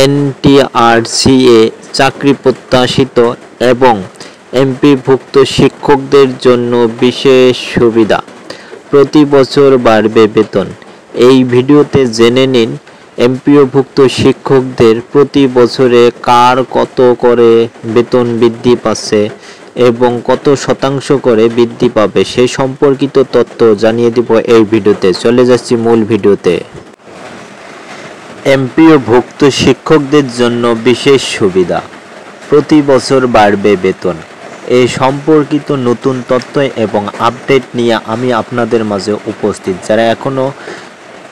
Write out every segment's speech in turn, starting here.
এনটিআরসি-এ চাকরি প্রত্যাশিত এবং এমপিভুক্ত শিক্ষকদের জন্য বিশেষ সুবিধা। প্রতি বছর বাড়বে বেতন। এই ভিডিওতে জেনে নিন এমপিওভুক্ত শিক্ষকদের প্রতি বছরে কার কত করে বেতন বৃদ্ধি পাচ্ছে এবং কত শতাংশ করে বৃদ্ধি পাবে সেই সম্পর্কিত তথ্য জানিয়ে দিব এই ভিডিওতে। চলে যাচ্ছি মূল ভিডিওতে। এমপিওভুক্ত শিক্ষকদের জন্য বিশেষ সুবিধা। প্রতি বছর বাড়বে বেতন। এই সম্পর্কিত নতুন তথ্য এবং আপডেট নিয়ে আমি আপনাদের মাঝে উপস্থিত। যারা এখনও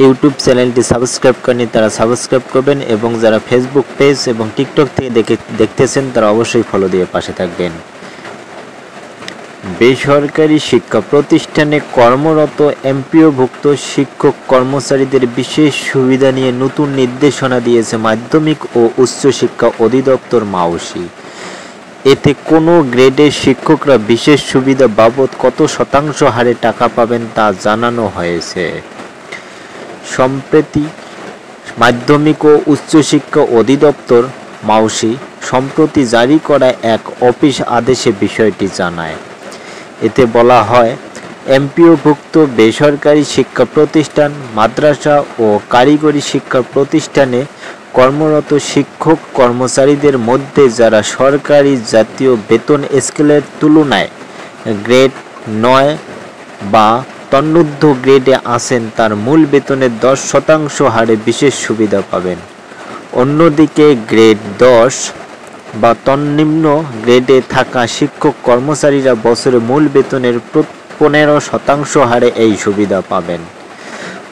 ইউটিউব চ্যানেলটি সাবস্ক্রাইব করেনি তারা সাবস্ক্রাইব করবেন এবং যারা ফেসবুক পেজ এবং টিকটক থেকে দেখতেছেন তারা অবশ্যই ফলো দিয়ে পাশে থাকবেন। বেসরকারি শিক্ষা প্রতিষ্ঠানে কর্মরত এমপিওভুক্ত শিক্ষক কর্মচারীদের বিশেষ সুবিধা নিয়ে নতুন নির্দেশনা দিয়েছে মাধ্যমিক ও উচ্চশিক্ষা অধিদপ্তর মাউসি। এতে কোনো গ্রেডের শিক্ষকরা বিশেষ সুবিধা বাবদ কত শতাংশ হারে টাকা পাবেন তা জানানো হয়েছে। সম্প্রতি মাধ্যমিক ও উচ্চশিক্ষা অধিদপ্তর মাউসি সম্প্রতি জারি করা এক অফিস আদেশে বিষয়টি জানায়। এতে বলা হয়, এমপিওভুক্ত বেসরকারি শিক্ষা প্রতিষ্ঠান, মাদ্রাসা ও কারিগরি শিক্ষা প্রতিষ্ঠানে কর্মরত শিক্ষক কর্মচারীদের মধ্যে যারা সরকারি জাতীয় বেতন স্কেলের তুলনায় গ্রেড 9 বা তন্মধ্য গ্রেডে আছেন তার মূল বেতনের 10% হারে বিশেষ সুবিধা পাবেন। অন্যদিকে গ্রেড 10 বা তন্নিম্ন গ্রেডে থাকা শিক্ষক কর্মচারীরা বছরে মূল বেতনের 15% হারে এই সুবিধা পাবেন।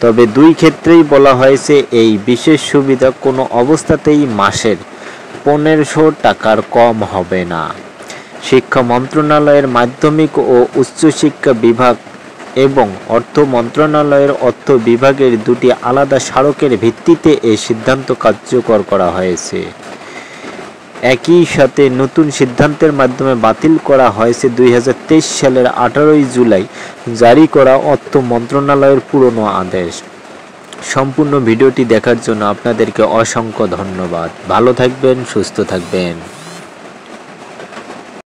তবে দুই ক্ষেত্রেই বলা হয়েছে এই বিশেষ সুবিধা কোনো অবস্থাতেই মাসের 1500 টাকার কম হবে না। শিক্ষা মন্ত্রণালয়ের মাধ্যমিক ও উচ্চশিক্ষা বিভাগ এবং অর্থ মন্ত্রণালয়ের অর্থ বিভাগের দুটি আলাদা স্মারকের ভিত্তিতে এই সিদ্ধান্ত কার্যকর করা হয়েছে। একই সাথে নতুন সিদ্ধান্তের মাধ্যমে বাতিল করা হয়েছে 2023 সালের 18 জুলাই জারি করা অর্থ মন্ত্রণালয়ের পুরনো আদেশ। সম্পূর্ণ ভিডিওটি দেখার জন্য আপনাদেরকে অসংখ্য ধন্যবাদ। ভালো থাকবেন, সুস্থ থাকবেন।